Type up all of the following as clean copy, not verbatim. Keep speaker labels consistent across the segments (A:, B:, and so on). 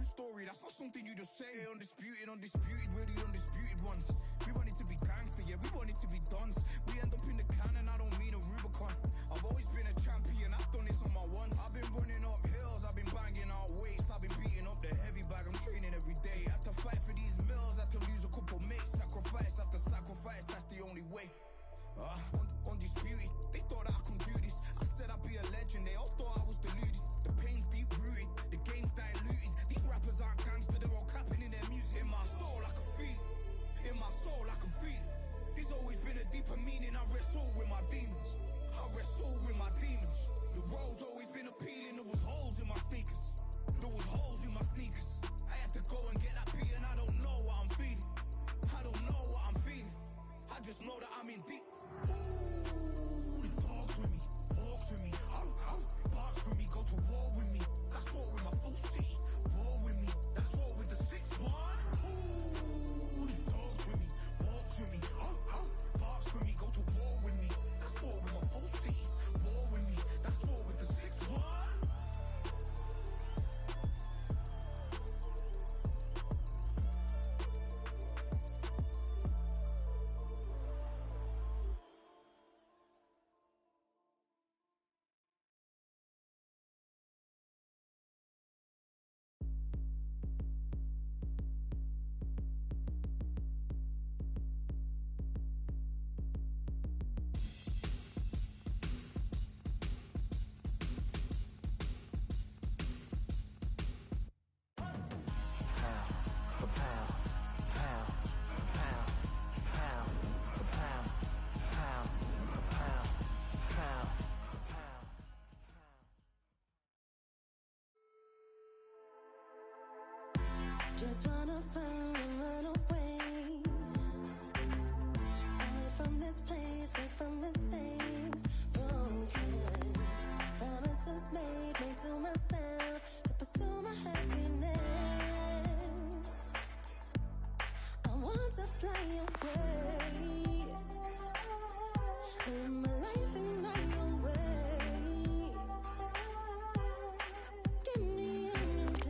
A: true story, that's not something you just say. Undisputed, we're the undisputed ones. We wanted to be gangster, yeah, we wanted to be dons. We end up in the can and I don't mean a Rubicon. I've always been a champion, I've done this on my ones. I've been running up hills, I've been banging out weights, I've been beating up the heavy bag, I'm training every day. Had to fight for these mills, had to lose a couple mates. Sacrifice after sacrifice, that's the only way. Undisputed, they thought that I could do this. I said I'd be a legend, they all thought I was deluded. The pain's deep rooted, the game's diluted. These rappers aren't gangster, they're all capping in their music. In my soul I can feel it, in my soul I can feel it. There's always been a deeper meaning, I wrestle with my demons. I wrestle with my demons. The road's always been appealing, there was holes in my sneakers. There was holes in my sneakers. I had to go and get that beat and I don't know what I'm feeling. I don't know what I'm feeling. I just know that I'm in deep. Ooh, the dogs with me, walks with me, barks for me, go to war with me. That's war with my full city, war with me. That's war with the 6-1. Ooh, the dogs with me, walks with me, barks for me, go to war with me. That's war with my full city, war with me. That's war with the 6-1.
B: Just wanna find and run away, away from this place, away from mistakes broken, promises made to myself to pursue my happiness. I want to fly away, live my life in my own way. Give me a new day.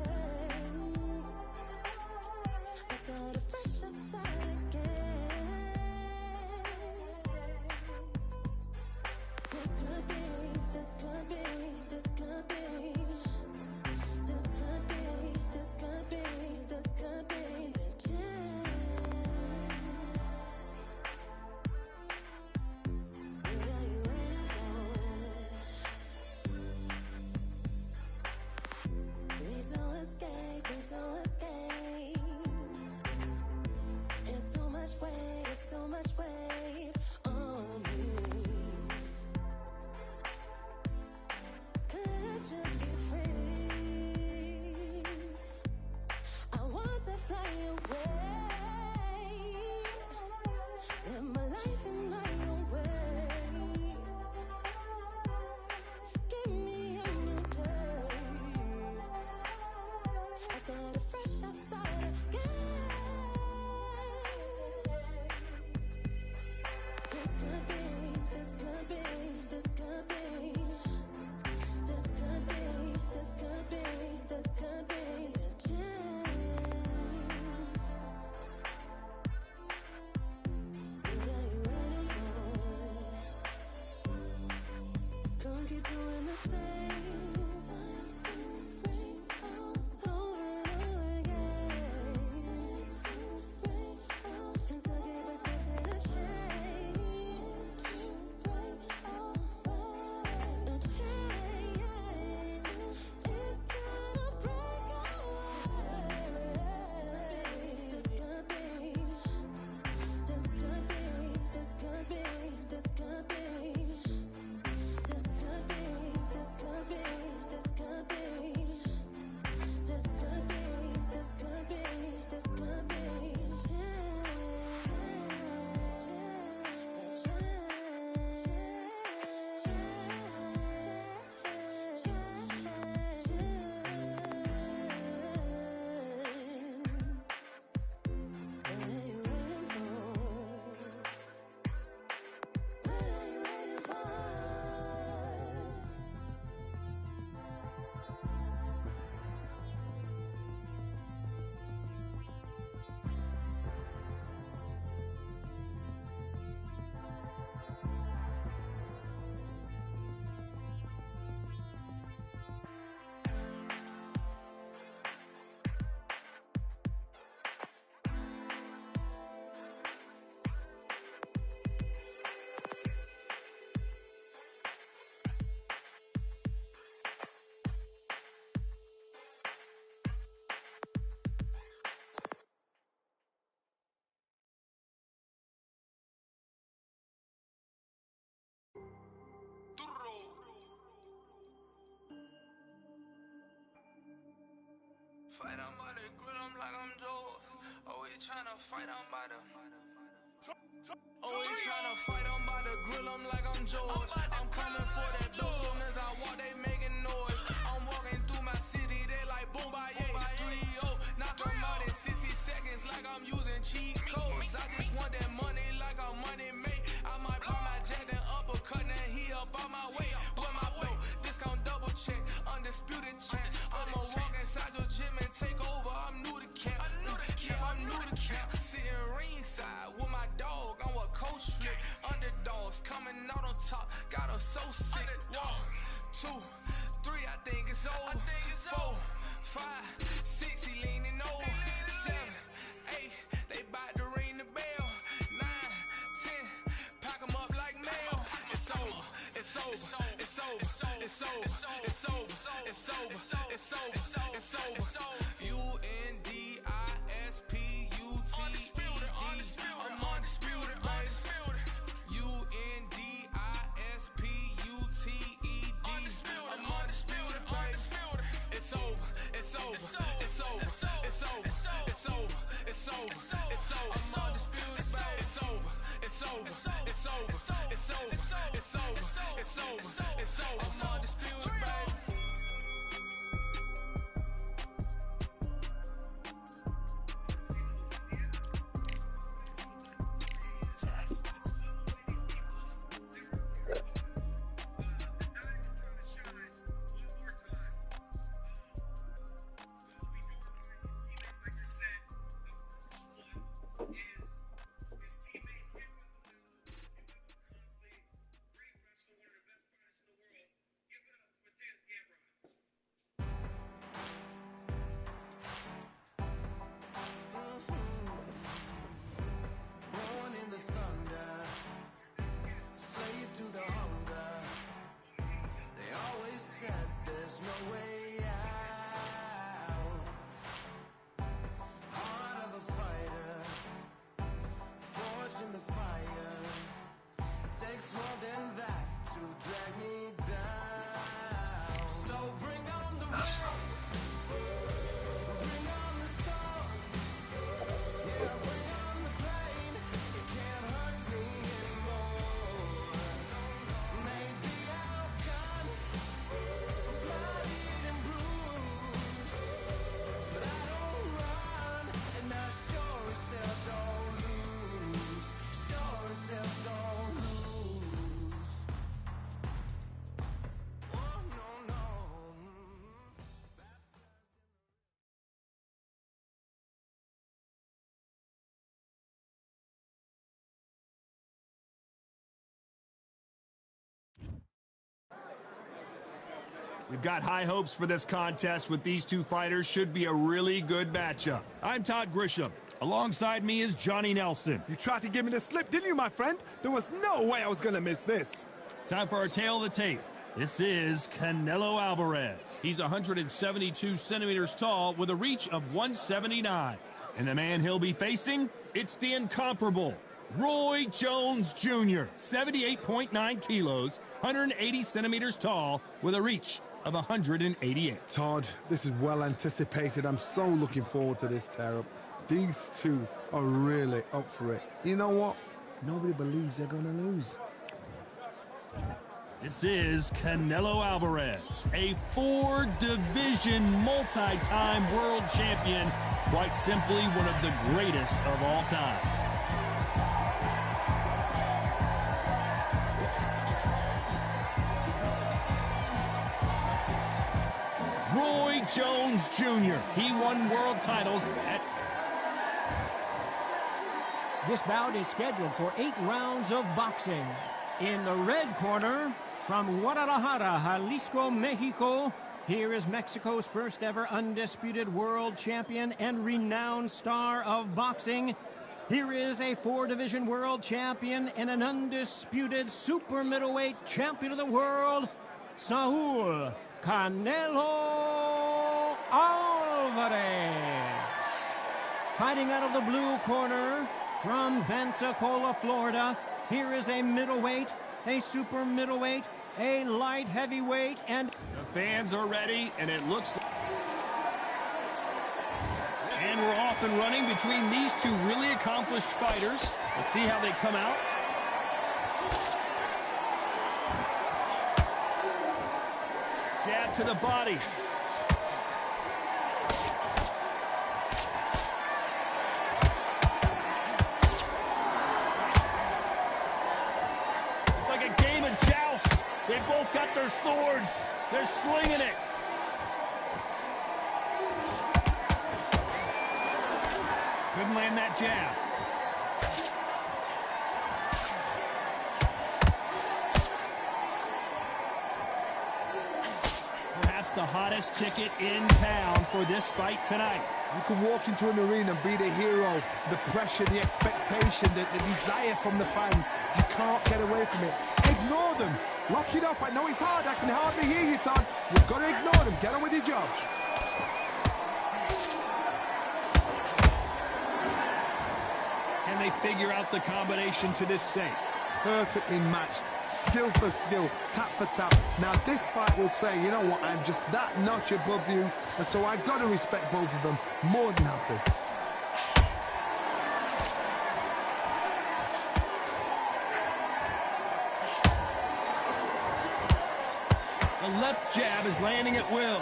C: Fight on by the grill, I'm like I'm Joe. Always tryna fight on by the. Always tryna fight on by the grill, I'm like I'm George. I'm coming for that dough, soon as I walk, they making noise. I'm walking through my city, they like boom, by 3-0. Knock them out in 60 seconds, like I'm using cheat codes. I just want that money, like I'm money made. I might buy my jet and uppercut, and he up on my way. With my flow, discount double check, undisputed champ. I'ma walk inside your gym and take over. I'm new to camp, yeah, I'm new to camp. Sitting ringside with my dog, I'm what coach flip. Underdogs coming out on top, got them so sick. 1, 2, 3, I think it's over. 4, 5, 6, he leaning over. 7, 8, they bout to ring the bell. 9, 10, pack them up like mail. It's over, it's over, it's over, it's over, it's over, it's over, it's over, it's over, it's over. Undisputed. I'm undisputed, undisputed. Undisputed. I'm undisputed, undisputed. It's over, it's over, it's over, it's over, it's over, it's over, it's over, it's over. I'm undisputed, baby. It's over, it's over, it's over, it's over, it's over, it's over, it's over. I'm undisputed, baby.
D: We've got high hopes for this contest with these two fighters. Should be a really good matchup. I'm Todd Grisham. Alongside me is Johnny Nelson.
E: You tried to give me the slip, didn't you, my friend? There was no way I was going to miss this.
D: Time for our tale of the tape. This is Canelo Alvarez. He's 172 centimeters tall with a reach of 179. And the man he'll be facing, it's the incomparable Roy Jones Jr., 78.9 kilos, 180 centimeters tall with a reach of 188.
E: Todd, this is well anticipated. I'm so looking forward to this tear-up. These two are really up for it. You know what? Nobody believes they're going to lose.
D: This is Canelo Alvarez, a 4-division multi-time world champion, quite simply one of the greatest of all time. Roy Jones Jr. He won world titles at...
F: This bout is scheduled for 8 rounds of boxing. In the red corner, from Guadalajara, Jalisco, Mexico, here is Mexico's first ever undisputed world champion and renowned star of boxing. Here is a 4-division world champion and an undisputed super middleweight champion of the world, Saul Canelo Alvarez. Fighting out of the blue corner, from Pensacola, Florida, here is a middleweight, a super middleweight, a light heavyweight, and...
D: The fans are ready, and it looks... And we're off and running between these two really accomplished fighters. Let's see how they come out. Jab to the body. It's like a game of joust. They both got their swords. They're slinging it. Couldn't land that jab. Perhaps the hottest ticket in town for this fight tonight.
E: You can walk into an arena and be the hero. The pressure, the expectation, the desire from the fans. You can't get away from it. Ignore them. Lock it up. I know it's hard. I can hardly hear you, Todd. You've got to ignore them. Get on with your job.
D: Can they figure out the combination to this safe?
E: Perfectly matched. Skill for skill, tap for tap. Now this fight will say, you know what, I'm just that notch above you, and so I've got to respect both of them. More than happy.
D: The left jab is landing at will.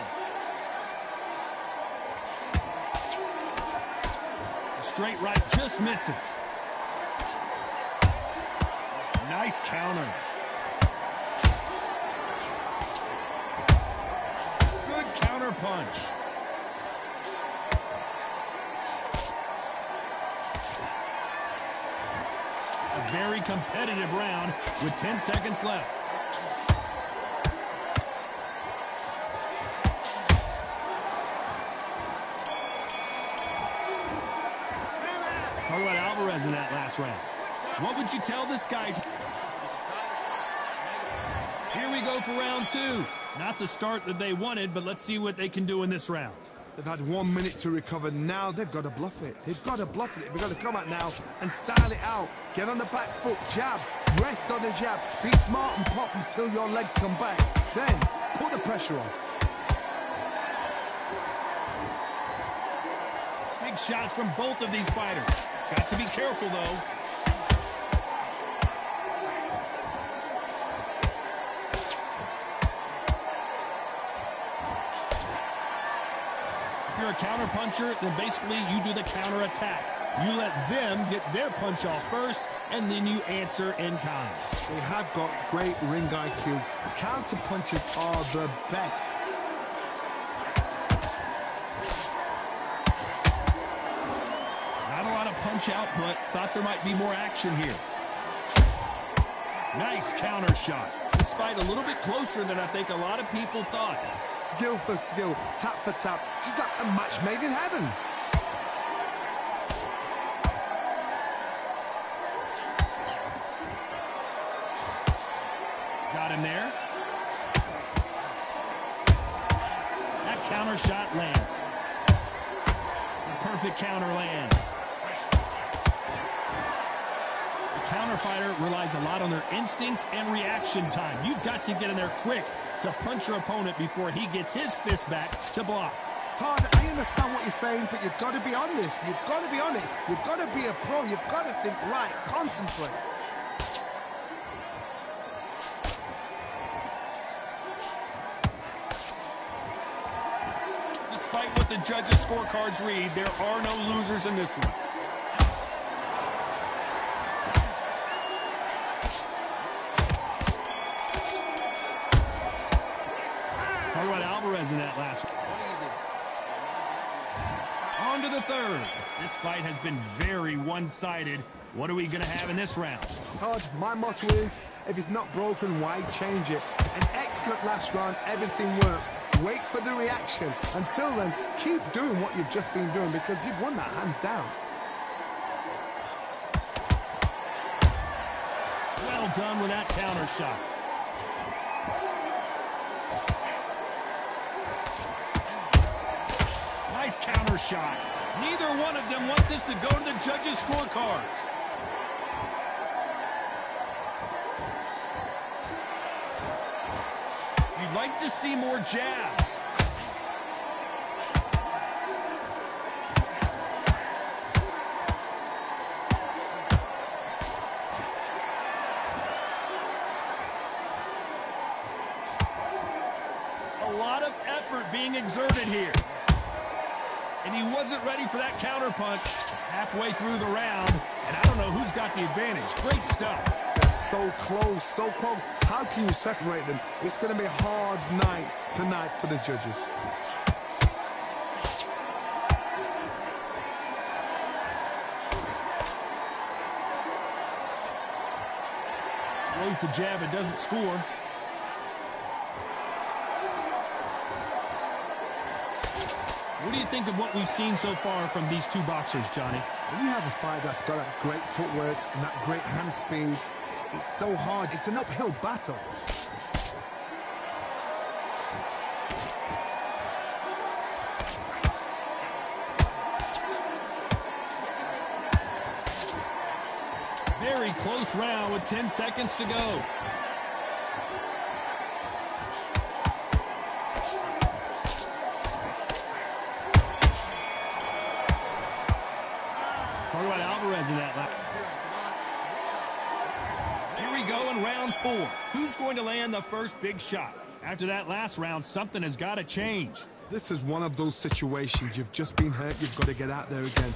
D: The straight right just misses. Nice counter. Good counter punch. A very competitive round with 10 seconds left. Talk about Alvarez in that last round. What would you tell this guy? Here we go for round two. Not the start that they wanted, but let's see what they can do in this round.
E: They've had 1 minute to recover. Now they've got to bluff it. They've got to bluff it. They've got to come out now and style it out. Get on the back foot, jab, rest on the jab. Be smart and pop until your legs come back. Then put the pressure on.
D: Big shots from both of these fighters. Got to be careful, though. If you're a counter puncher, then basically you do the counter attack. You let them get their punch off first, and then you answer in kind.
E: They have got great ring IQ. Counter punches are the best.
D: Not a lot of punch output. Thought there might be more action here. Nice counter shot. This fight a little bit closer than I think a lot of people thought.
E: Skill for skill, tap for tap. She's like a match made in heaven.
D: Got him there. That counter shot lands. The perfect counter lands. The counter fighter relies a lot on their instincts and reaction time. You've got to get in there quick to punch your opponent before he gets his fist back to block.
E: Todd, I understand what you're saying, but you've got to be on this. You've got to be on it. You've got to be a pro. You've got to think right. Concentrate.
D: Despite what the judges' scorecards read, there are no losers in this one. Talk about Alvarez in that last one. On to the third. This fight has been very one-sided. What are we going to have in this round?
E: Todd, my motto is, if it's not broken, why change it? An excellent last round. Everything works. Wait for the reaction. Until then, keep doing what you've just been doing because you've won that hands down.
D: Well done with that counter shot. Nice counter shot. Neither one of them want this to go to the judges' scorecards. You'd like to see more jabs. lot of effort being exerted here. And he wasn't ready for that counterpunch halfway through the round. And I don't know who's got the advantage. Great stuff.
E: They're so close, so close. How can you separate them? It's going to be a hard night tonight for the judges.
D: Throws the jab and doesn't score. What do you think of what we've seen so far from these two boxers, Johnny?
E: When you have a fight that's got that great footwork and that great hand speed, it's so hard. It's an uphill battle.
D: Very close round with 10 seconds to go. Talk about Alvarez in that lap. Here we go in round 4. Who's going to land the first big shot? After that last round, something has got to change.
E: This is one of those situations. You've just been hurt. You've got to get out there again.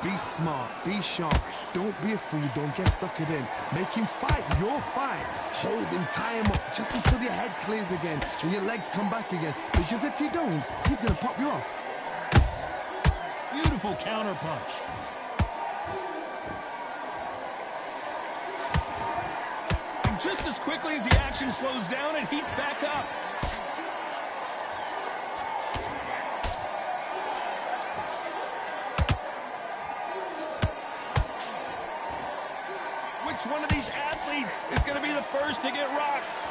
E: Be smart. Be sharp. Don't be a fool. Don't get suckered in. Make him fight your fight. Hold him, tie him up just until your head clears again and your legs come back again. Because if you don't, he's going to pop you off.
D: Beautiful counter punch. And just as quickly as the action slows down, it heats back up. Which one of these athletes is going to be the first to get rocked?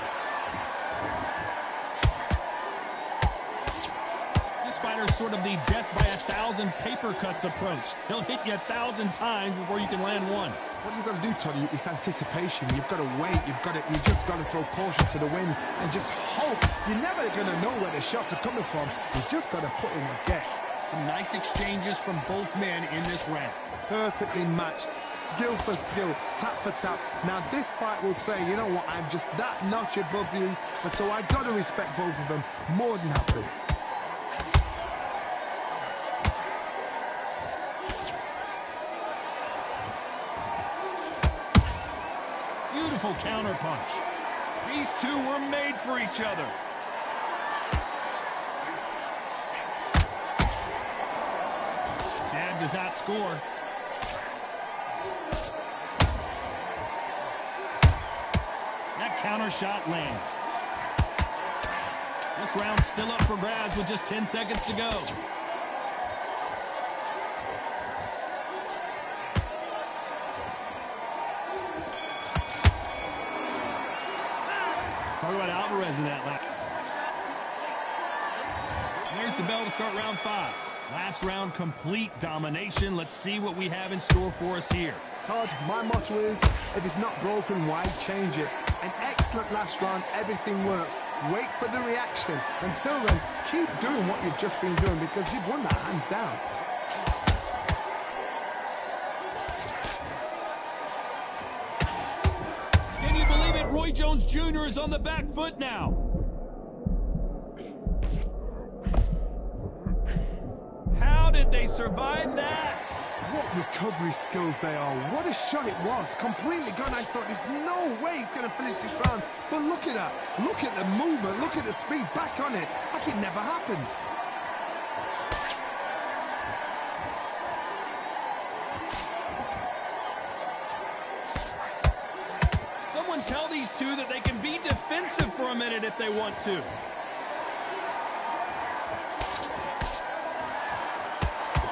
D: This fighter's sort of the death by 1,000 paper cuts approach. He'll hit you 1,000 times before you can land one.
E: What you've got to do, Tony, is anticipation. You've got to wait. You just got to throw caution to the wind and just hope. You're never going to know where the shots are coming from. You've just got to put in a guess.
D: Some nice exchanges from both men in this round.
E: Perfectly matched, skill for skill, tap for tap. Now this fight will say, you know what, I'm just that notch above you, and so I got to respect both of them more than happy.
D: Beautiful counter punch. These two were made for each other. Jab does not score. That counter shot lands. This round's still up for grabs with just 10 seconds to go. Talk about Alvarez in that lap. There's the bell to start round 5. Last round, complete domination. Let's see what we have in store for us here.
E: Todd, my motto is, if it's not broken, why change it? An excellent last round, everything works. Wait for the reaction. Until then, keep doing what you've just been doing because you've won that hands down.
D: Can you believe it? Roy Jones Jr. is on the back foot now. How did they survive that?
E: What recovery skills they are. What a shot it was. Completely gone. I thought there's no way he's going to finish this round. But look at that. Look at the movement. Look at the speed. Back on it. Like it never happened.
D: Someone tell these two that they can be defensive for a minute if they want to.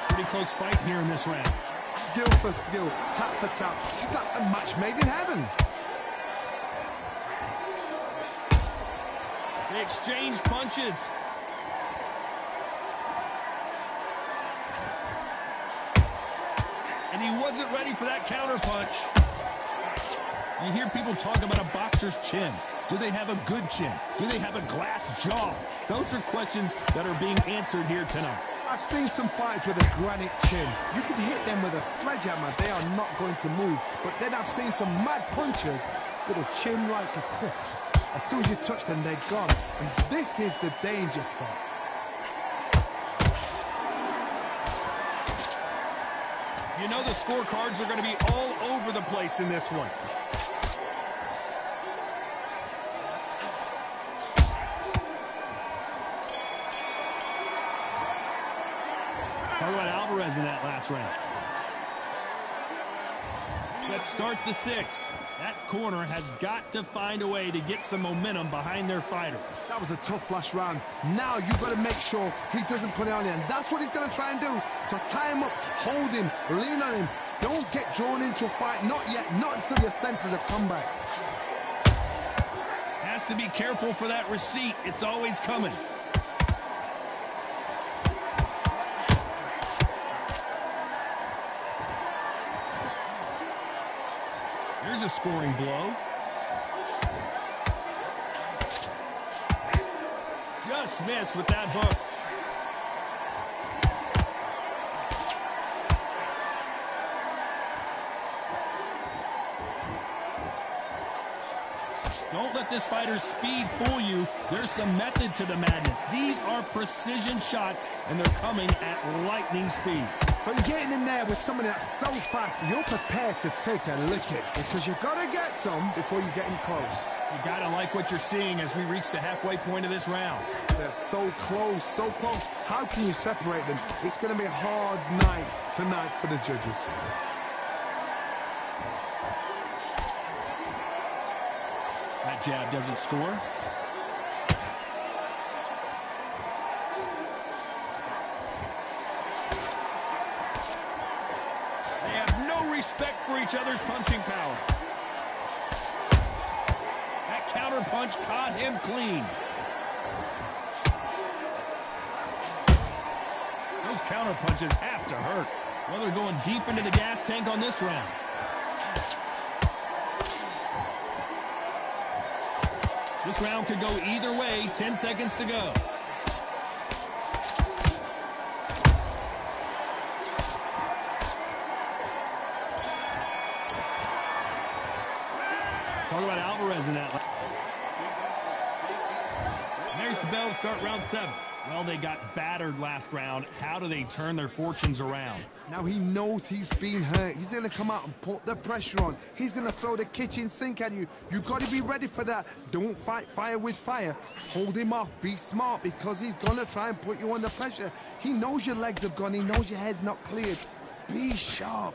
D: Pretty close fight here in this round.
E: Skill for skill, tap for tap. Just like a match made in heaven.
D: They exchange punches. And he wasn't ready for that counter punch. You hear people talk about a boxer's chin. Do they have a good chin? Do they have a glass jaw? Those are questions that are being answered here tonight.
E: I've seen some fights with a granite chin. You could hit them with a sledgehammer. They are not going to move. But then I've seen some mad punchers with a chin like a crisp. As soon as you touch them, they're gone. And this is the danger spot.
D: You know the scorecards are going to be all over the place in this one. Talk about Alvarez in that last round. Let's start the 6th. That corner has got to find a way to get some momentum behind their fighter.
E: That was a tough last round. Now you've got to make sure he doesn't put it on you, and that's what he's going to try and do. So tie him up, hold him, lean on him. Don't get drawn into a fight. Not yet. Not until your senses have come back.
D: Has to be careful for that receipt. It's always coming. Here's a scoring blow. Just missed with that hook. Don't let this fighter's speed fool you. There's some method to the madness. These are precision shots, and they're coming at lightning speed.
E: So you're getting in there with somebody that's so fast, you're prepared to take a licking because you've got to get some before you get in close.
D: You got to like what you're seeing as we reach the halfway point of this round.
E: They're so close, so close. How can you separate them? It's going to be a hard night tonight for the judges.
D: That jab doesn't score. They have no respect for each other's punching power. That counter punch caught him clean. Those counter punches have to hurt. Well, they're going deep into the gas tank on this round. This round could go either way. 10 seconds to go. Let's talk about Alvarez in that. And there's the bell to start round 7. Well, they got battered last round. How do they turn their fortunes around?
E: Now he knows he's been hurt. He's going to come out and put the pressure on. He's going to throw the kitchen sink at you. You've got to be ready for that. Don't fight fire with fire. Hold him off. Be smart because he's going to try and put you under pressure. He knows your legs have gone. He knows your head's not cleared. Be sharp.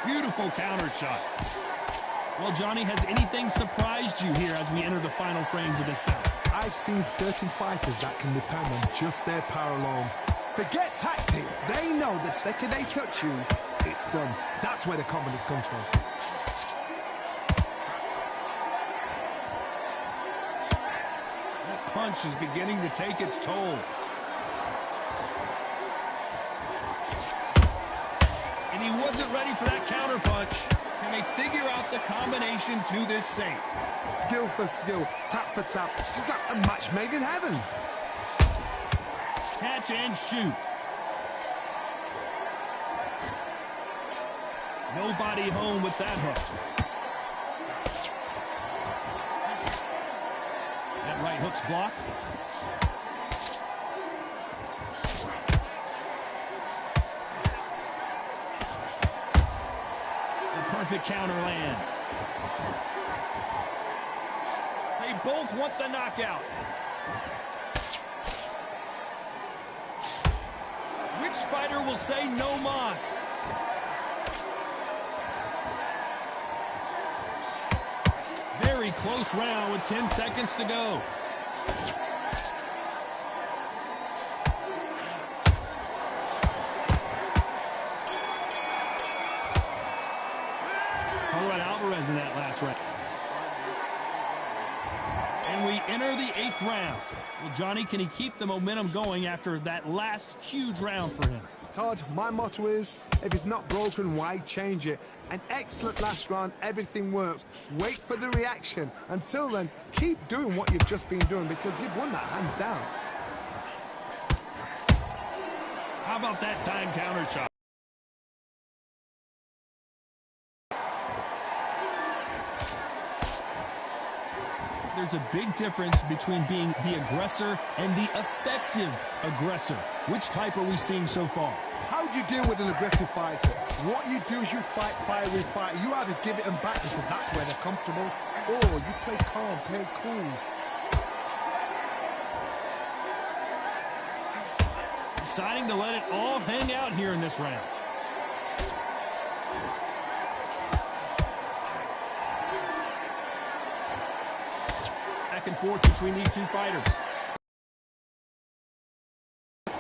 D: Beautiful counter shot. Well, Johnny, has anything surprised you here as we enter the final frames of this bout?
E: I've seen certain fighters that can depend on just their power alone. Forget tactics. They know the second they touch you, it's done. That's where the confidence comes from.
D: That punch is beginning to take its toll. And he wasn't ready for that counter punch. Can they figure out the combination to this safe?
E: Skill for skill, tap for tap, just like a match made in heaven.
D: Catch and shoot. Nobody home with that hook. That right hook's blocked. Perfect counter lands. They both want the knockout. Which fighter will say no mas? Very close round with 10 seconds to go. Alvarez in that last round. And we enter the 8th round. Well, Johnny, can he keep the momentum going after that last huge round for him?
E: Todd, my motto is, if it's not broken, why change it? An excellent last round, everything works. Wait for the reaction. Until then, keep doing what you've just been doing because you've won that hands down.
D: How about that time counter shot? There's a big difference between being the aggressor and the effective aggressor. Which type are we seeing so far?
E: How do you deal with an aggressive fighter? What you do is you fight, fiery fight. You either give it them back because that's where they're comfortable, or you play calm, play cool.
D: Deciding to let it all hang out here in this round. Back and forth between these two fighters.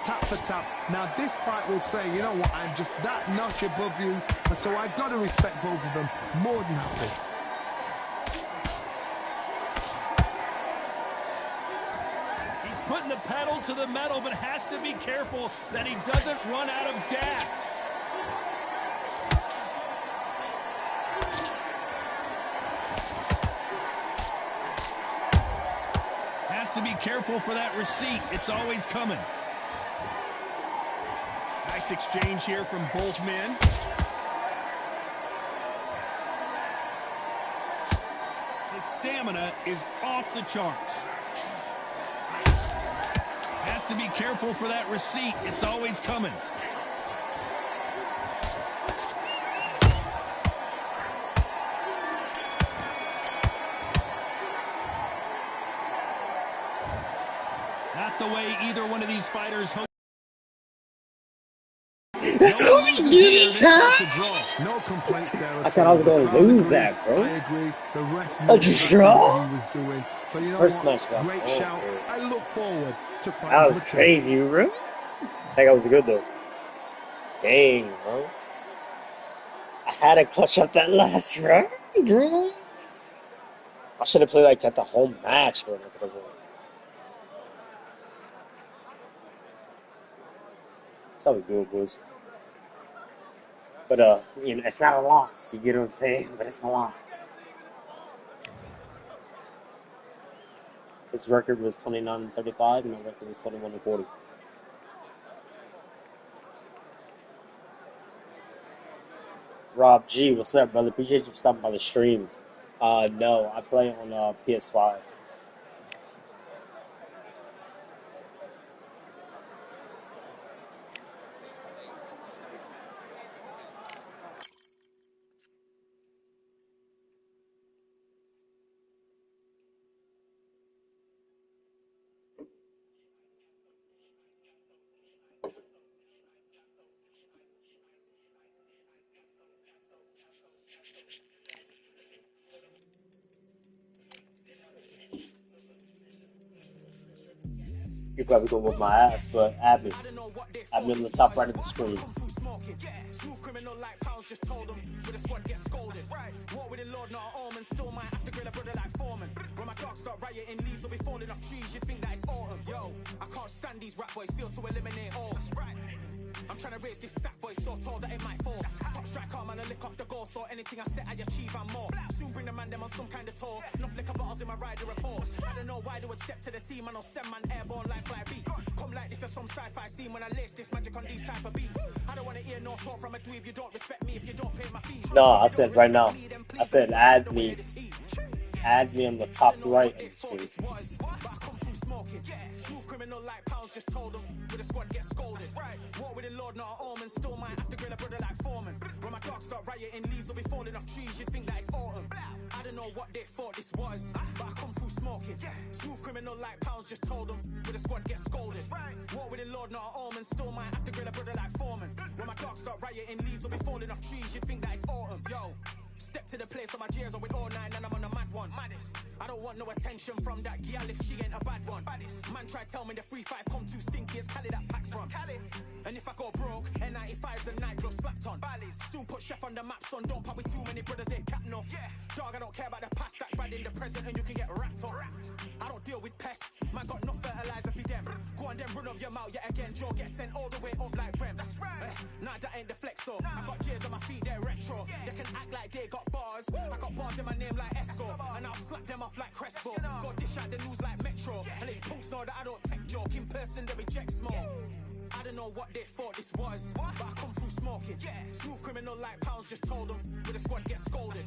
E: Tap for tap. Now this fight will say, you know what, I'm just that notch above you, and so I've got to respect both of them more than happy.
D: He's putting the pedal to the metal, but has to be careful that he doesn't run out of gas. Has to be careful for that receipt. It's always coming. Nice exchange here from both men. His stamina is off the charts. Has to be careful for that receipt. It's always coming. Not the way either one of these fighters hope.
G: That's how we get it, Chad.
E: No complaints there.
G: I thought I was going to lose that, bro.
E: I agree. The ref
G: A
E: knew
G: draw?
E: what he was doing. So you know
G: First
E: what?
G: match, bro.
E: Great
G: Oh,
E: shout.
G: bro.
E: I look forward to fighting.
G: That was crazy, bro. That was good though. Dang, bro. I had to clutch up that last round, bro. I should have played like that the whole match, bro. That's how we do it, boys. But you know, it's not a loss. You get what I'm saying? But it's a loss. His record was 29-35, and my record was 21-40. Rob G, what's up, brother? Appreciate you for stopping by the stream. No, I play on PS5. You're probably gonna whip my ass, but add me. Add me on the top right of the screen.
A: Smooth criminal like pounds, just told them with a squad get scolded. What with the Lord, not an omen, still might have to grill a brother like Foreman. When my dogs start rioting, leaves will be falling off trees, you'd think that it's autumn. Yo, I can't stand these rap boys, feel to eliminate all. I'm trying to raise this stack boy so tall that it might fall. Top striker, man, I lick off the goal, so anything I set I achieve and more. Soon bring the man them on some kind of tour. Enough liquor bottles in my rider report. I don't know why they would step to the team, and I'll send man airborne like fly beat. Come like this as some sci-fi scene when I lace this magic on these type of beats. I don't want to hear no talk from a dweeb. You don't respect me if you don't pay my fees.
G: No, I said right now. I said add me. Add me on the top right of the screen.
A: Smooth criminal like pounds, just told them with a squad get scolded. What with the Lord, not an omen, still might have to grill a brother like Foreman. When my dogs start rioting, leaves will be falling off trees, you'd think that it's autumn. I don't know what they thought this was, but I come through smoking. Smooth criminal like pounds, just told them with a squad get scolded. What with the Lord, not an omen, still might have to grill a brother like Foreman. When my dogs start rioting, leaves will be falling off trees, you'd think that it's autumn. Yo, step to the place on my jeers, with all nine and I'm on a mad one. I don't want no attention from that girl if she ain't a bad one. Man try tell me the 3-5 come too stinky as Cali that packs from. And if I go broke, N95's a nightclub slapped on. Soon put chef on the map, son, don't pop with too many brothers, they captain off. Dog, I don't care about the past, that bad in the present and you can get wrapped up. I don't deal with pests, man got no fertilizer for them. Go on then run up your mouth yet again, Joe get sent all the way up like Rem. Nah, that ain't the flex, so I got J's on my feet, they're retro. They can act like they got bars, I got bars in my name like Esco. And I'll slap them off like Crespo. Go dish out the news like Metro. And these punks know that I don't tech joke, in person they reject smoke. I don't don't know what they thought this was, but I come through smoking. Smooth criminal like pounds, just told them with a squad get scolded.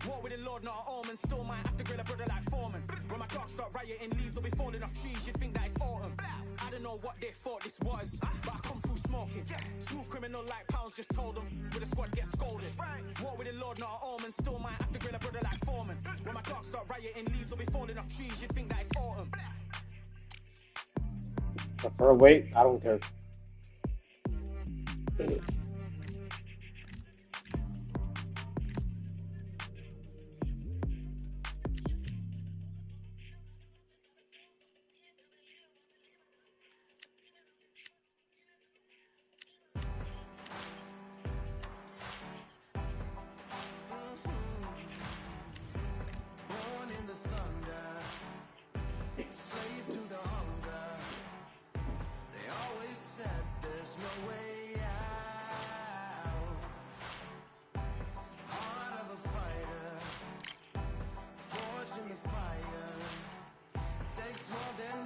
A: War with the Lord, not an omen. Still might have to grill a brother like Foreman. When my dogs start rioting, leaves will be falling off trees. You'd think that it's autumn. I don't know what they thought this was, but I come through smoking. Smooth criminal like pounds, just told them with a squad get scolded. War with the Lord, not an omen. Still might have to grill a brother like Foreman. When my dogs start rioting, leaves will be falling off trees. You'd think that it's autumn.
G: Prefer weight? I don't care.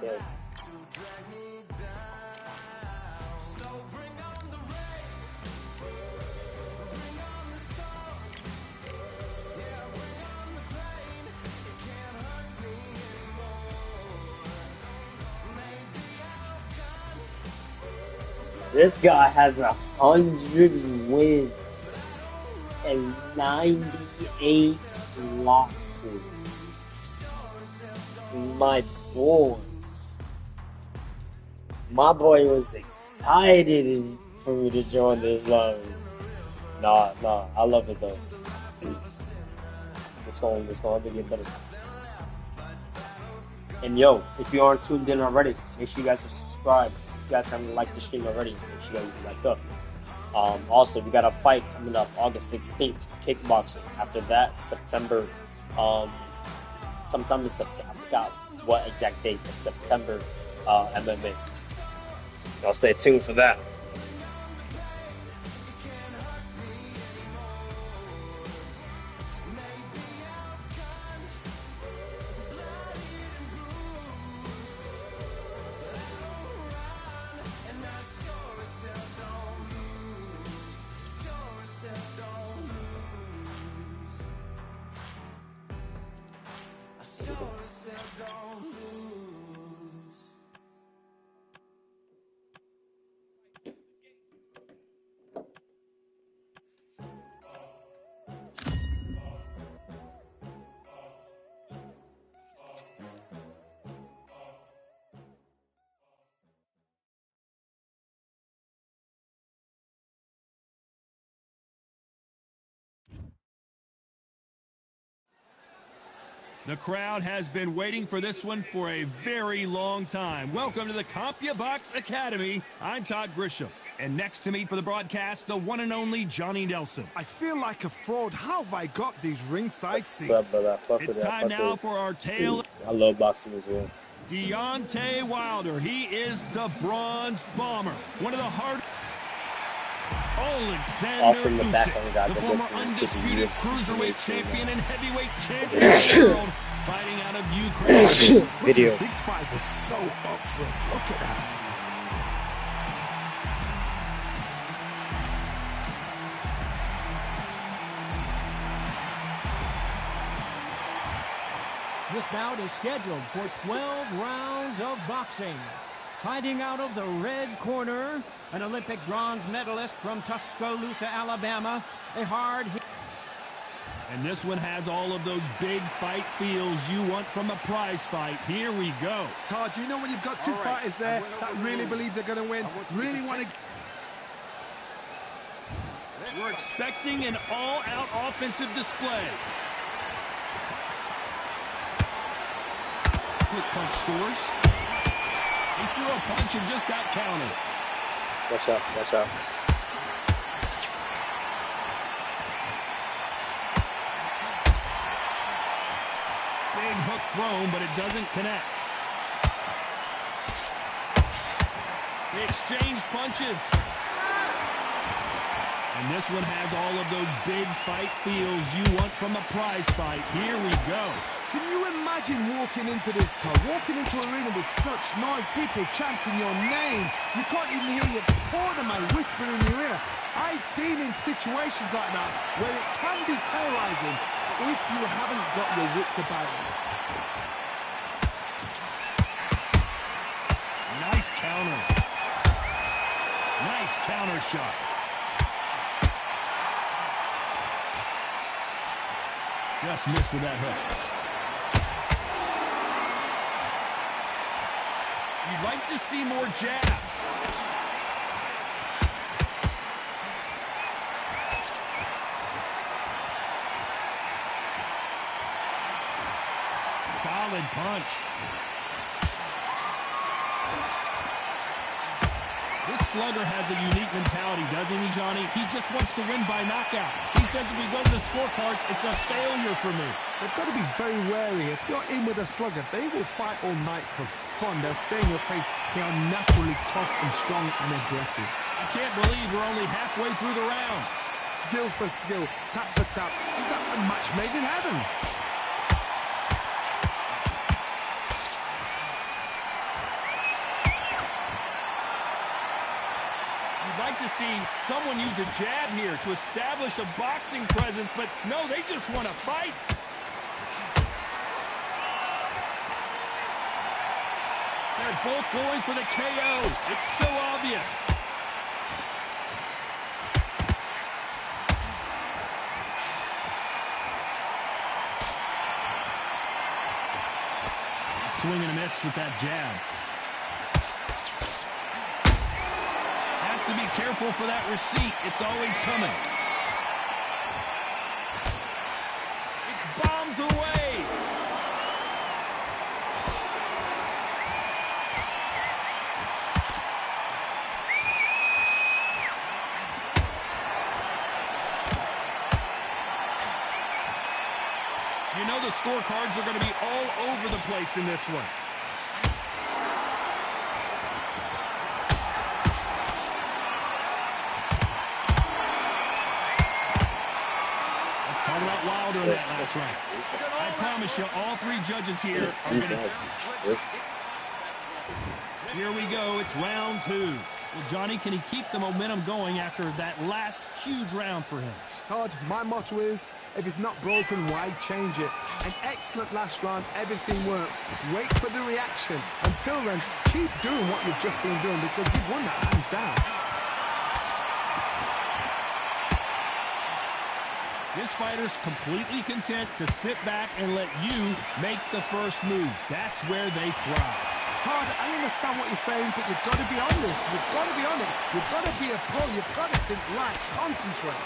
G: Yes. This guy has 100 wins and 98 losses. My boy. My boy was excited for me to join this line. Nah, I love it though. It's going to get better. And yo, if you aren't tuned in already, make sure you guys are subscribed. If you guys haven't liked the stream already, make sure you guys like up. Also, we got a fight coming up August 16th, kickboxing. After that, September, sometime in September. I forgot what exact date, but September, MMA. I'll stay tuned for that.
D: The crowd has been waiting for this one for a very long time. Welcome to the CompuBox Academy. I'm Todd Grisham. And next to me for the broadcast, the one and only Johnny Nelson.
E: I feel like a fraud. How have I got these ringside seats?
D: It's time now for our tale.
G: I love boxing as well.
D: Deontay Wilder. He is the Bronze Bomber. One of the hard...
G: Also in the background, guys,
D: the
G: I'm
D: former
G: listening to the
D: undisputed
G: UFC
D: cruiserweight champion and heavyweight champion of the world, fighting out of Ukraine.
E: Video. These fights are so up front. Look at that.
F: This bout is scheduled for 12 rounds of boxing. Fighting out of the red corner, an Olympic bronze medalist from Tuscaloosa, Alabama, a hard hit.
D: And this one has all of those big fight feels you want from a prize fight. Here we go.
E: Todd, you know when you've got two fighters there that really believe they're going to win, really want to...
D: We're expecting an all-out offensive display. Quick punch scores. He threw a punch and just got countered.
G: Watch out, watch out.
D: Big hook thrown, but it doesn't connect. They exchange punches. And this one has all of those big fight feels you want from a prize fight. Here we go.
E: Can you imagine walking into this, Todd? Walking into an arena with such noise, people chanting your name. You can't even hear your whisper in your ear. I've been in situations like that where it can be terrorizing if you haven't got your wits about you.
D: Nice counter. Nice counter shot. Just missed with that hook. You'd like to see more jabs. Solid punch. This slugger has a unique mentality, doesn't he, Johnny? He just wants to win by knockout. He says if we go to the scorecards, it's a failure for me.
E: They've got to be very wary. If you're in with a slugger, they will fight all night for fun. They'll stay in your face. They are naturally tough and strong and aggressive.
D: I can't believe we're only halfway through the round.
E: Skill for skill, tap for tap. Just like a match made in heaven.
D: Like to see someone use a jab here to establish a boxing presence, but no, they just want to fight. They're both going for the KO. It's so obvious. Swing and a miss with that jab. To be careful for that receipt. It's always coming. It's bombs away. You know the scorecards are going to be all over the place in this one. Talk about Wilder in that last round. I promise you, all three judges here are going to... Here we go. It's round two. Well, Johnny, can he keep the momentum going after that last huge round for him?
E: Todd, my motto is, if it's not broken, why change it? An excellent last round, everything works. Wait for the reaction. Until then, keep doing what you've just been doing because you've won that hands down.
D: This fighter's completely content to sit back and let you make the first move. That's where they thrive.
E: Todd, I understand what you're saying, but you've got to be honest. You've got to be honest. You've got to be a pro. You've got to think right. Concentrate.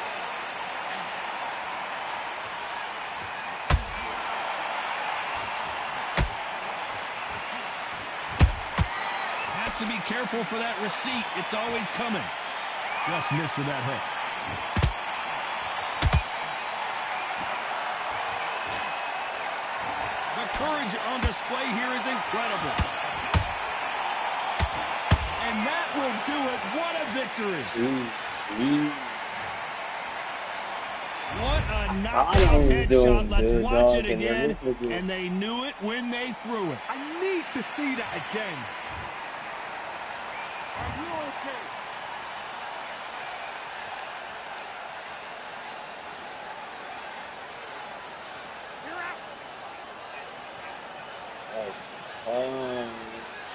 D: Has to be careful for that receipt. It's always coming. Just missed with that hook. Courage on display here is incredible. And that will do it. What a victory. What a knockout headshot. Let's watch it again. And they knew it when they threw it.
E: I need to see that again. Are you okay?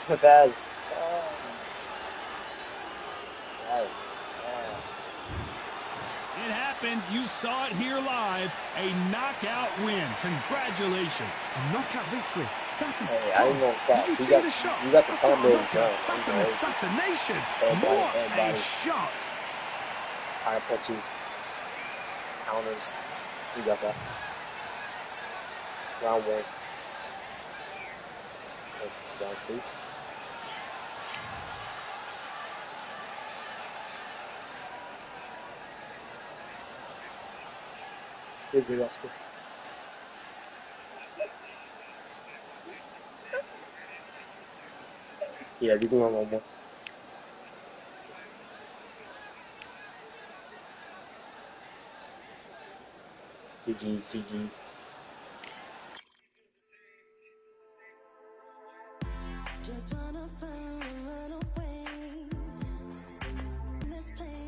G: That's tough. That's tough.
D: It happened. You saw it here live. A knockout win. Congratulations.
E: A knockout victory. That is
G: hey, I didn't know that.
E: Did you see the shot?
G: You got the
E: That's
G: combo
E: not a knockout.
G: down.
E: That's an assassination.
G: What
E: a shot.
G: High punches. Counters. You got that. Round one. Round two. Here's the Oscar. Yeah, we can run one more. GG's, GG's.
B: Just wanna run away. This place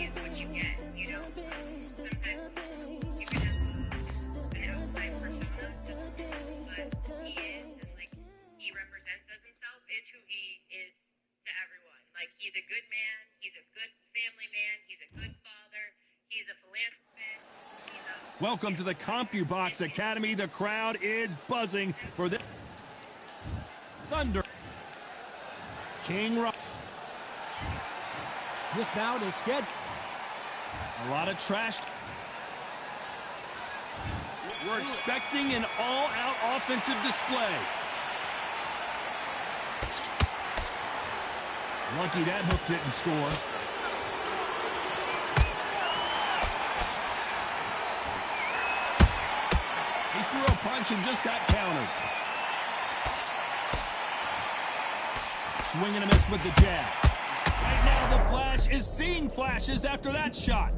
H: is what you get, you know? Sometimes you can have an outside persona to people, but who he is and, like, he represents as himself is who he is to everyone. Like, he's a good man, he's a good family man, he's a good father, he's a philanthropist.
D: Welcome to the CompuBox Academy. The crowd is buzzing for this. Thunder. King Rock.
F: This bout is scheduled.
D: A lot of trash. We're expecting an all-out offensive display. Lucky that hook didn't score. He threw a punch and just got countered. Swing and a miss with the jab. Right now, the Flash is seeing flashes after that shot.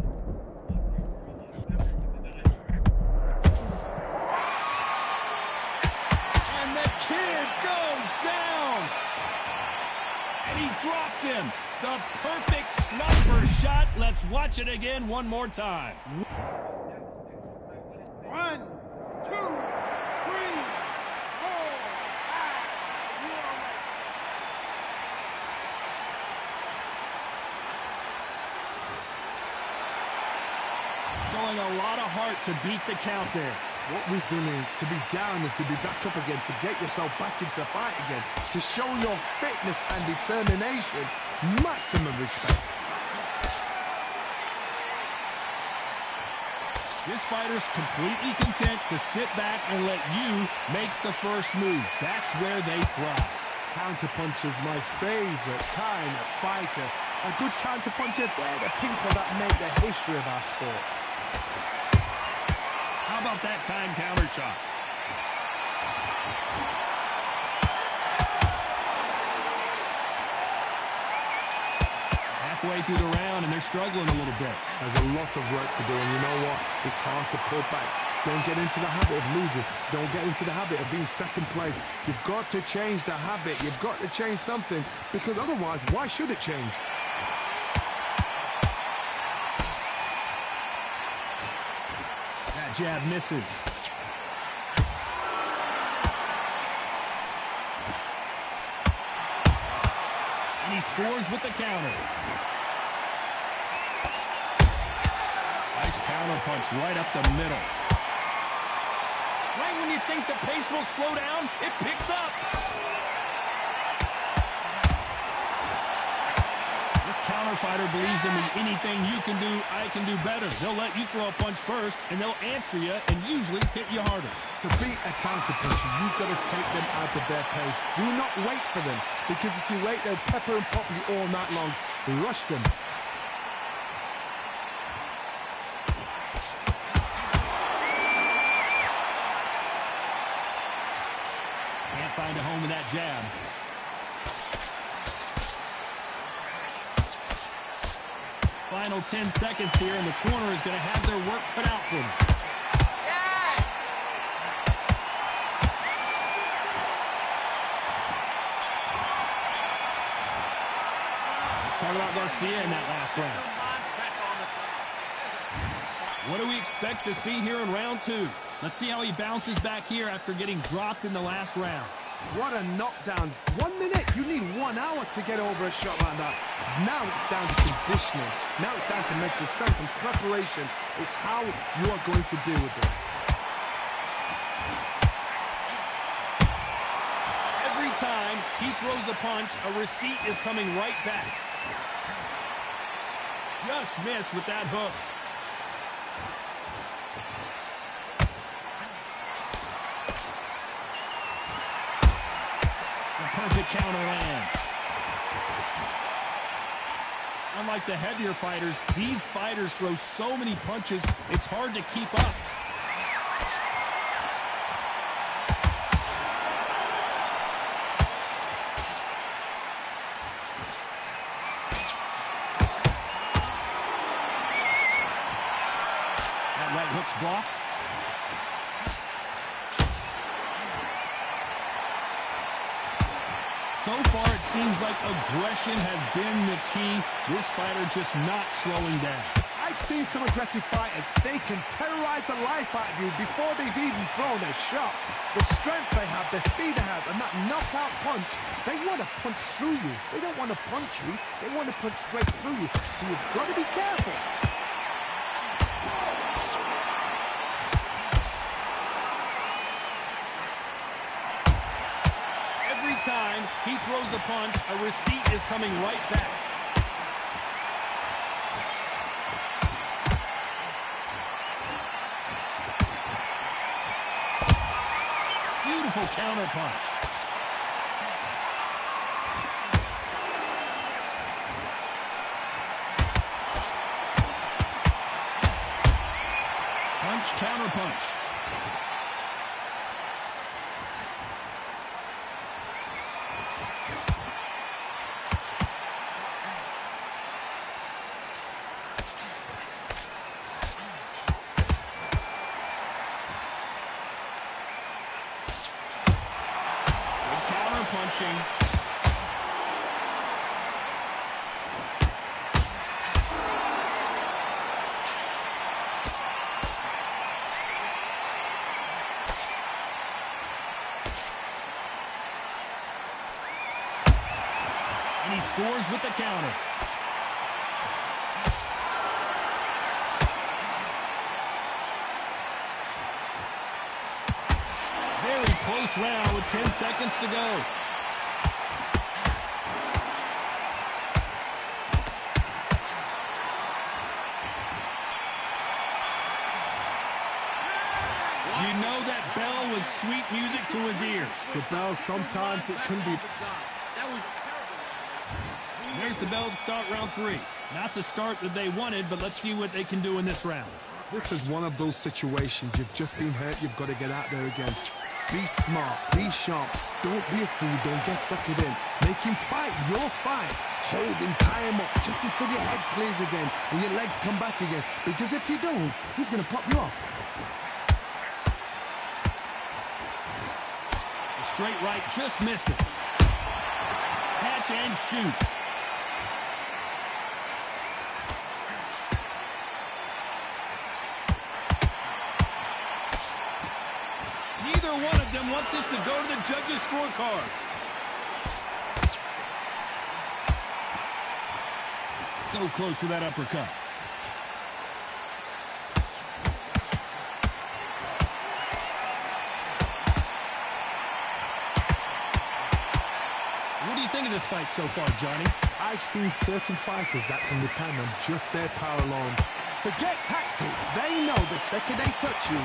D: And the kid goes down. And he dropped him. The perfect sniper shot. Let's watch it again one more time.
E: 1, 2, 3, 4, 5.
D: Showing a lot of heart to beat the count there.
E: What resilience to be down and to be back up again, to get yourself back into fight again, to show your fitness and determination. Maximum respect.
D: This fighter's completely content to sit back and let you make the first move. That's where they thrive.
E: Counterpuncher's my favorite kind of fighter. A good counterpuncher, they're the people that make the history of our sport.
D: How about that time counter shot? Halfway through the round, and they're struggling a little bit.
E: There's a lot of work to do, and you know what? It's hard to pull back. Don't get into the habit of losing. Don't get into the habit of being second place. You've got to change the habit. You've got to change something, because otherwise, why should it change?
D: That jab misses. And he scores with the counter. Nice counter punch right up the middle. Right when you think the pace will slow down, it picks up. This counter fighter believes in the anything you can do, I can do better. They'll let you throw a punch first, and they'll answer you and usually hit you harder.
E: To beat a counterpuncher, you've got to take them out of their pace. Do not wait for them, because if you wait, they'll pepper and pop you all night long. Rush them.
D: Can't find a home with that jab. Final 10 seconds here, and the corner is going to have their work cut out for them. Let's talk about Garcia in that last round. What do we expect to see here in round two? Let's see how he bounces back here after getting dropped in the last round.
E: What a knockdown. 1 minute. You need 1 hour to get over a shot like that. Now it's down to conditioning. Now it's down to mental strength and preparation. It's how you are going to deal with this.
D: Every time he throws a punch, a receipt is coming right back. Just missed with that hook. Perfect counter lands. Unlike the heavier fighters, these fighters throw so many punches, it's hard to keep up. That right hook's blocked. So far, it seems like aggression has been the key. This fighter just not slowing down.
E: I've seen some aggressive fighters. They can terrorize the life out of you before they've even thrown a shot. The strength they have, the speed they have, and that knockout punch, they want to punch through you. They don't want to punch you. They want to punch straight through you. So you've got to be careful.
D: Every time he throws a punch, a receipt is coming right back. Beautiful counter punch. Punch, counter punch. Punching. And he scores with the counter. Very close round with 10 seconds to go. You know that bell was sweet music to his ears.
E: The bell, sometimes it can be...
D: There's the bell to start round 3. Not the start that they wanted, but let's see what they can do in this round.
E: This is one of those situations. You've just been hurt. You've got to get out there again. Be smart. Be sharp. Don't be a fool. Don't get suckered in. Make him fight your fight. Hold him, tie him up, just until your head clears again and your legs come back again. Because if you don't, he's going to pop you off.
D: Straight right just misses. Catch and shoot. Neither one of them want this to go to the judges' scorecards. So close with that uppercut. What do you think of this fight so far, Johnny?
E: I've seen certain fighters that can depend on just their power alone. Forget tactics. They know the second they touch you,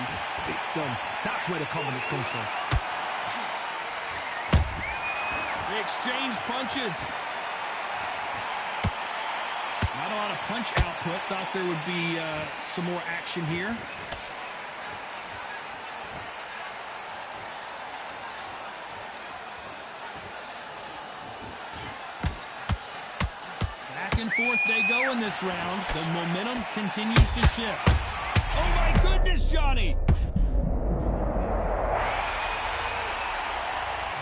E: it's done. That's where the confidence comes from.
D: They exchange punches. Not a lot of punch output. Thought there would be some more action here. Back and forth they go in this round. The momentum continues to shift. Oh my goodness, Johnny!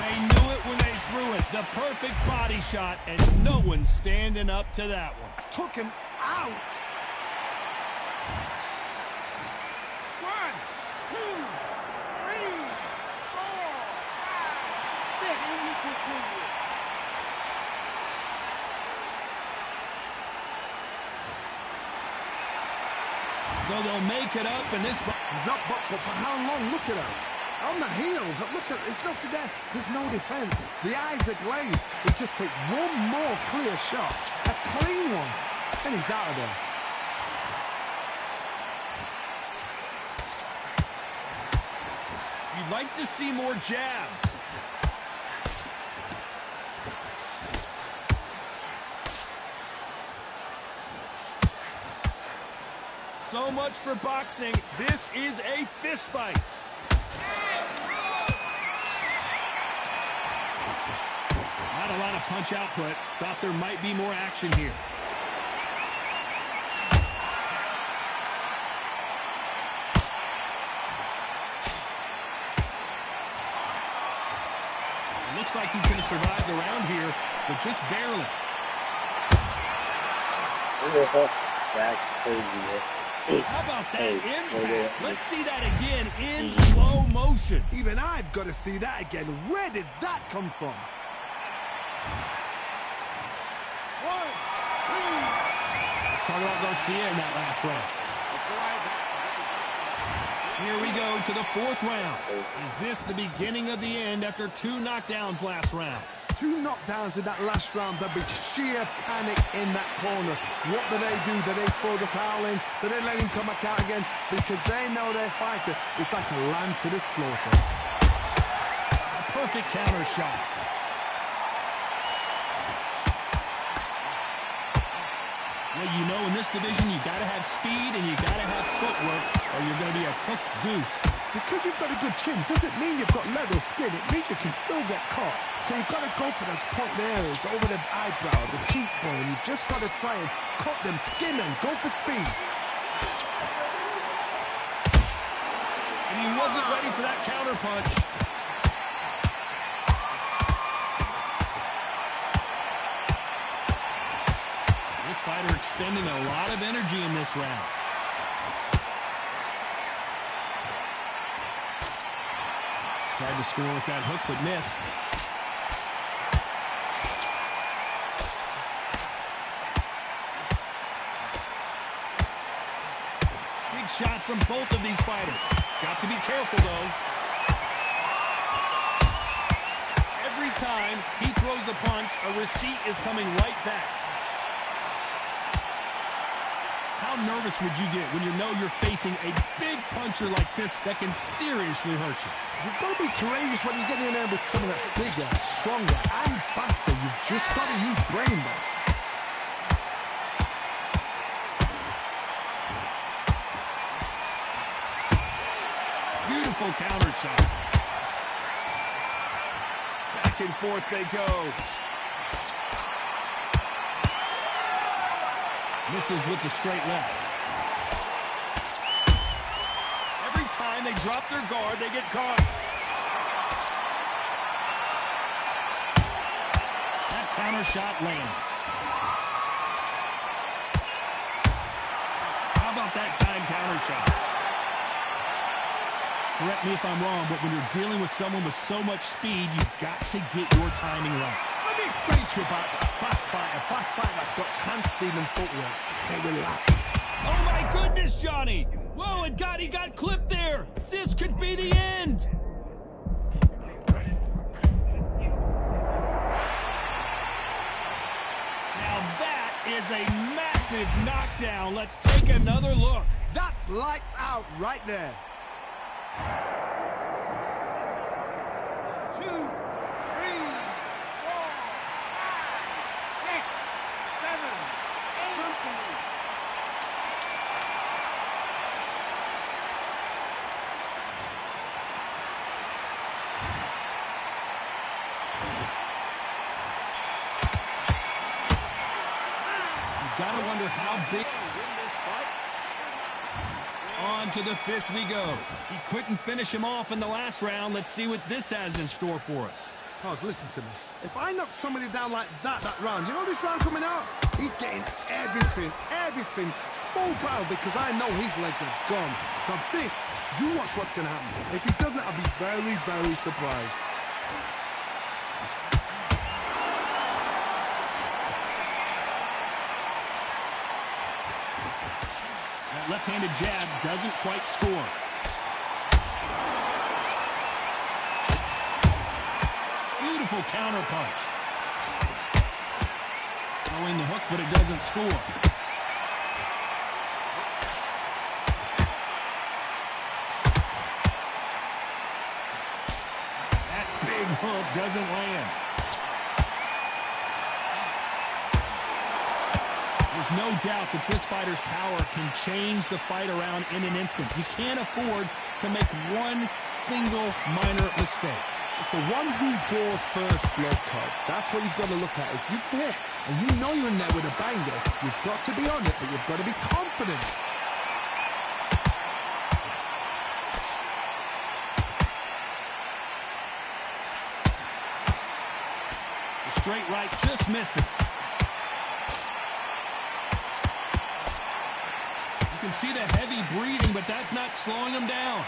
D: They knew it when they threw it. The perfect body shot, and no one's standing up to that one.
E: Took him out.
I: 1, 2, 3, 4, 5, 6. And we continue.
D: So they'll make it up in this.
E: He's up, but for how long? Look at him. On the heels. Look at it. There's nothing there. There's no defense. The eyes are glazed. It just takes one more clear shot. A clean one. And he's out of there.
D: You'd like to see more jabs. So much for boxing. This is a fist fight. Not a lot of punch output. Thought there might be more action here. looks like he's going to survive the round here, but just barely.
G: That's crazy.
D: How about that impact? Let's see that again in slow motion.
E: Even I've got to see that again. Where did that come from?
I: 1, 2.
D: Let's talk about Garcia in that last round. Here we go to the 4th round. Is this the beginning of the end after 2 knockdowns last round?
E: 2 knockdowns in that last round. There'll be sheer panic in that corner. What do? Do they throw the towel in? Do they let him come back out again? Because they know their fighter. It's like a lamb to the slaughter.
D: A perfect counter shot. Well, you know, in this division, you got to have speed and you got to have footwork, or you're going to be a cooked goose.
E: Because you've got a good chin doesn't mean you've got leather skin. It means you can still get caught. So you've got to go for those point areas over the eyebrow, the cheekbone. You've just got to try and cut them, skim them, go for speed.
D: And he wasn't ready for that counter punch. This fighter expending a lot of energy in this round. Tried to score with that hook, but missed. Big shots from both of these fighters. Got to be careful, though. Every time he throws a punch, a receipt is coming right back. How nervous would you get when you know you're facing a big puncher like this that can seriously hurt you?
E: You've got to be courageous when you get in there with someone that's bigger, stronger, and faster. You've just got to use brain, though.
D: Beautiful counter shot. Back and forth they go. Misses with the straight left. Every time they drop their guard, they get caught. That counter shot lands. How about that time counter shot? Correct me if I'm wrong, but when you're dealing with someone with so much speed, you've got to get your timing right.
E: Let me explain to you about a fast fighter that's got hand speed and footwork. They relax.
D: Oh my goodness, Johnny! Whoa, and God, he got clipped there! This could be the end! Now that is a massive knockdown. Let's take another look.
E: That's lights out right there.
I: 2, 3, 4, 5, 6, 7, 8.
D: Gotta wonder how big. On to the 5th we go. He couldn't finish him off in the last round. Let's see what this has in store for us.
E: Todd, listen to me. If I knock somebody down like that round, you know this round coming out? He's getting everything, full barrel, because I know his legs are gone. So this, you watch what's going to happen. If he doesn't, I'll be very, very surprised.
D: Left-handed jab doesn't quite score. Beautiful counter punch. Throwing the hook, but it doesn't score. That big hook doesn't land. There's no doubt that this fighter's power can change the fight around in an instant. You can't afford to make one single minor mistake.
E: It's the one who draws first blood, Todd. That's what you've got to look at. If you've hit and you know you're in there with a banger, you've got to be on it, but you've got to be confident.
D: straight right just misses. You can see the heavy breathing, but that's not slowing him down.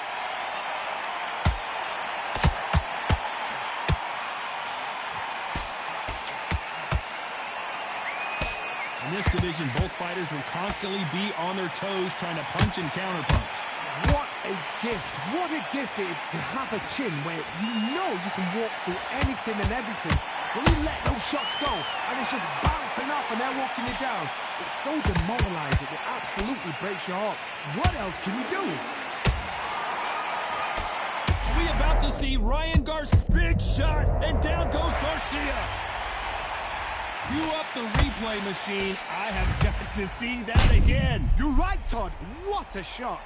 D: In this division, both fighters will constantly be on their toes trying to punch and counterpunch.
E: What a gift. What a gift it is to have a chin where you know you can walk through anything and everything. When you let those shots go and it's just bouncing off and they're walking you down, it's so demoralizing. It absolutely breaks your heart. What else can you do?
D: We about to see Ryan Garcia. Big shot, and down goes Garcia. Cue up the replay machine. I have got to see that again.
E: You're right, Todd. What a shot.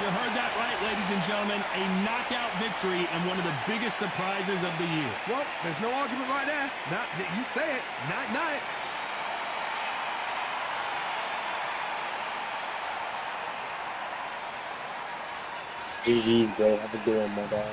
D: You heard that right, ladies and gentlemen. A knockout victory and one of the biggest surprises of the year.
E: Well, there's no argument right there. You say it. Night-night.
G: GG's, bro. Have a good one, my dog.